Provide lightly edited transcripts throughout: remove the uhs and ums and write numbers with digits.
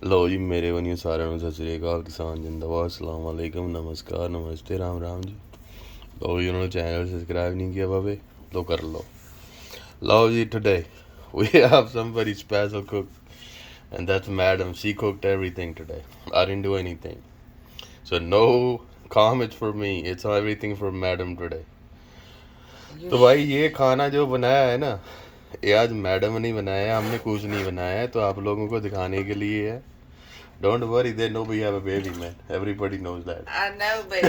लो जी मेरे बनिए सारे सत श्री अकाल किसान जिंदाबाद अस्सलाम वालेकुम नमस्कार नमस्ते राम राम जी। लो जी उन्होंने चैनल सब्सक्राइब नहीं किया बाबे तो कर लो। लो जी today we have somebody special cook and that's madam. She cooked everything today. I didn't do anything, so no comments for me. It's everything for madam today. तो भाई ये खाना जो बनाया है ना, ये आज मैडम ने बनाया है, हमने कुछ नहीं बनाया है, तो आप लोगों को दिखाने के लिए है। Don't worry, they know we have a baby, man. Everybody knows that. I know, but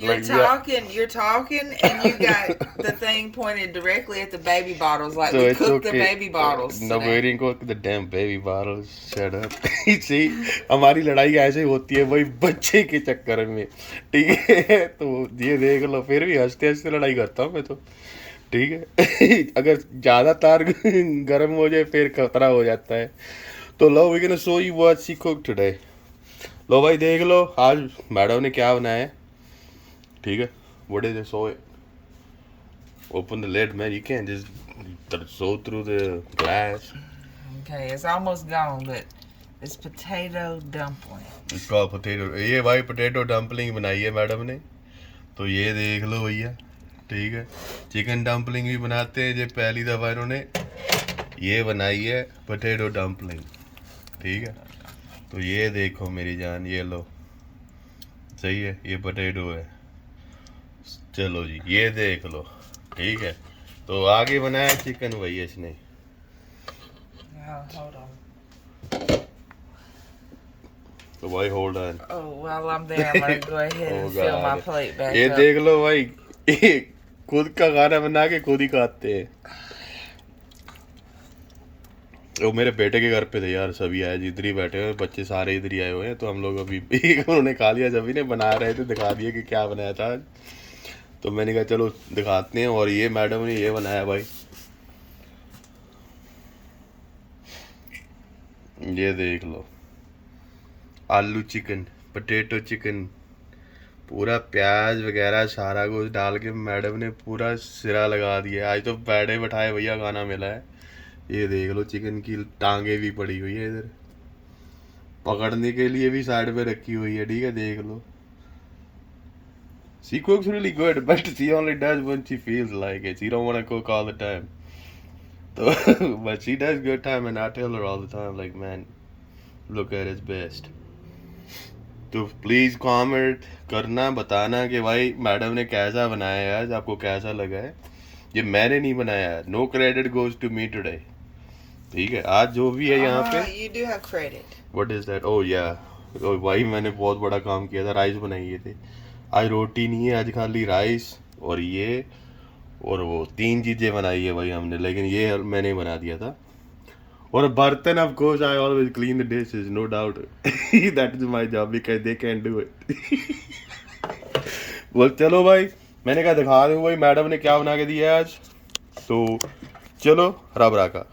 you're Like, talking, and you got the thing pointed directly at the baby bottles, like so we it's cooked the okay. baby bottles No, we today. didn't cook the damn baby bottles. Shut up. See, हमारी लड़ाई ऐसे होती है वही बच्चे के चक्कर में। ठीक है, तो ये देख लो, फिर भी हंसते हंसते लड़ाई करता हूँ मैं तो। ठीक है अगर ज़्यादा तार गर्म हो जाए फिर खतरा हो जाता है। तो लो we can show you what she cook today. लो भाई देख लो आज मैडम ने क्या बनाया है। ठीक है, what is so open the lid man, you can just so through the glass. Okay, it's almost gone, but it's potato dumpling. इसका पोटैटो, ये भाई पोटैटो डम्पलिंग बनाई है मैडम ने। तो ये देख लो भैया। ठीक है, चिकन डम्पलिंग भी बनाते हैं, ये पहली दफ़ा इन्होंने ये बनाई है पोटैटो डम्पलिंग। ठीक है, तो ये देखो मेरी जान, ये लो, सही है, ये पोटैटो है। चलो जी ये देख लो। ठीक है, तो आगे बनाया चिकन वही है इसने। Oh, hold on. तो भाई hold on. Oh, while I'm there, I'm gonna go ahead and fill my plate back ये up. देख लो भाई, खुद का खाना बना के खुद ही खाते हैं। वो मेरे बेटे के घर पे थे यार, सभी आए, इधर ही बैठे हुए बच्चे सारे इधर ही आए हुए हैं। तो हम लोग अभी उन्होंने खा लिया, सभी ने बना रहे थे, दिखा दिए कि क्या बनाया था आज। तो मैंने कहा चलो दिखाते हैं, और ये मैडम ने ये बनाया भाई, ये देख लो, आलू चिकन, पोटैटो चिकन, पूरा प्याज वगैरह सारा कुछ डाल के मैडम ने पूरा सिरा लगा दिया। आज तो बैठे बैठाए भैया खाना मिला है। ये देख लो चिकन की टांगे भी पड़ी हुई है इधर, पकड़ने के लिए भी साइड पे रखी हुई है। ठीक है, देख लो। She cooks really good, but she only does when she feels like it. She don't want to cook all the time. So, but she does good time, and I tell her all the time, like, man, look at his best. तो please comment करना, बताना कि भाई madam ने कैसा बनाया है आज, आपको कैसा लगा है। ये मैंने नहीं बनाया है, no credit goes to me today. ठीक है, आज जो भी है यहाँ पे। You do have credit. What is that? Oh yeah, तो भाई मैंने बहुत बड़ा काम किया था, राइस बनाइए थे। आज रोटी नहीं है, आज खाली राइस और ये और वो 3 चीज़ें बनाई है भाई हमने, लेकिन ये मैंने बना दिया था। और बर्तन of course I always clean the dishes, no doubt that is my job because they can do it. बोल चलो भाई, मैंने कहा दिखा दूँ भाई मैडम ने क्या बना के दिया है आज। तो चलो रब राका।